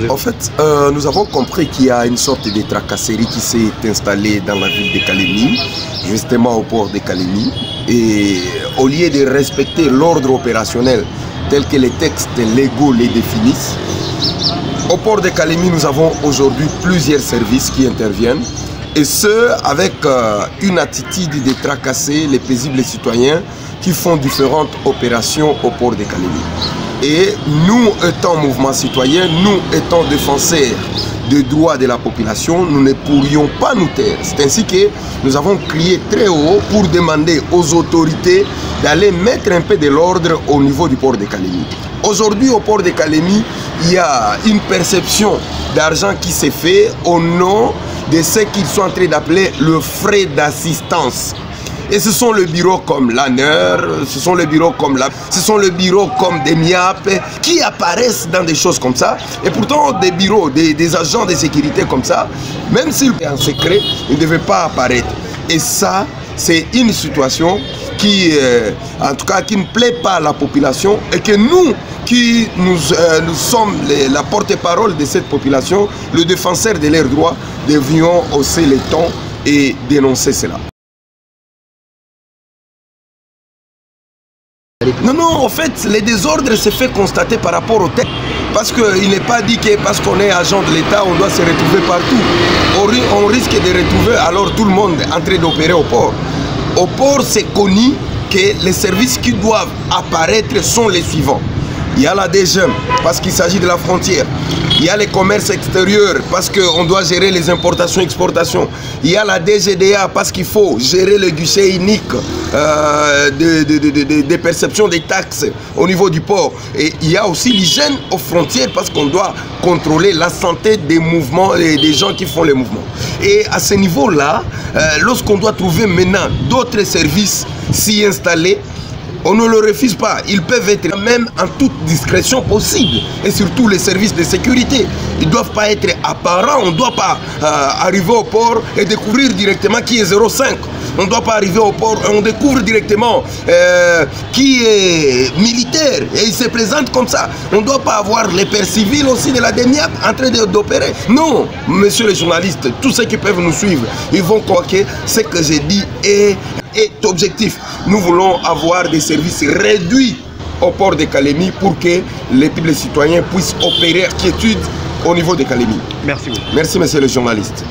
En fait, nous avons compris qu'il y a une sorte de tracasserie qui s'est installée dans la ville de Kalemi, justement au port de Kalemi. Et au lieu de respecter l'ordre opérationnel tel que les textes légaux les définissent, au port de Kalemi, nous avons aujourd'hui plusieurs services qui interviennent. Et ce, avec une attitude de tracasser les paisibles citoyens qui font différentes opérations au port de Kalemi. Et nous, étant mouvement citoyen, nous étant défenseurs des droits de la population, nous ne pourrions pas nous taire. C'est ainsi que nous avons crié très haut pour demander aux autorités d'aller mettre un peu de l'ordre au niveau du port de Kalemi. Aujourd'hui, au port de Kalemi, il y a une perception d'argent qui s'est fait au nom de ce qu'ils sont en train d'appeler le frais d'assistance. Et ce sont les bureaux comme l'ANER, ce sont les bureaux comme les bureaux comme des MIAP qui apparaissent dans des choses comme ça. Et pourtant, des bureaux, des agents de sécurité comme ça, même s'ils sont en secret, ils ne devaient pas apparaître. Et ça, c'est une situation qui, en tout cas, qui ne plaît pas à la population et que nous, qui nous sommes la porte-parole de cette population, le défenseur de leurs droits, devions hausser les tons et dénoncer cela. Non, en fait, les désordres se fait constater par rapport au texte. Parce qu'il n'est pas dit que parce qu'on est agent de l'État, on doit se retrouver partout. On risque de retrouver alors tout le monde en train d'opérer au port. Au port, c'est connu que les services qui doivent apparaître sont les suivants. Il y a la DGM, parce qu'il s'agit de la frontière. Il y a les commerces extérieurs, parce qu'on doit gérer les importations et exportations. Il y a la DGDA, parce qu'il faut gérer le guichet unique des perceptions des taxes au niveau du port. Et il y a aussi l'hygiène aux frontières, parce qu'on doit contrôler la santé des mouvements et des gens qui font les mouvements. Et à ce niveau-là, lorsqu'on doit trouver maintenant d'autres services s'y installer, on ne le refuse pas. Ils peuvent être même en toute discrétion possible. Et surtout les services de sécurité. Ils ne doivent pas être apparents. On ne doit pas arriver au port et découvrir directement qui est 05. On ne doit pas arriver au port et on découvre directement qui est militaire. Et il se présente comme ça. On ne doit pas avoir les pères civils aussi de la DEMIAP en train d'opérer. Non, messieurs les journalistes, tous ceux qui peuvent nous suivre, ils vont croire que ce que j'ai dit est objectif. Nous voulons avoir des services réduits au port de Kalemi pour que les citoyens puissent opérer quiétude au niveau de Kalemi. Merci beaucoup. Merci, messieurs les journalistes.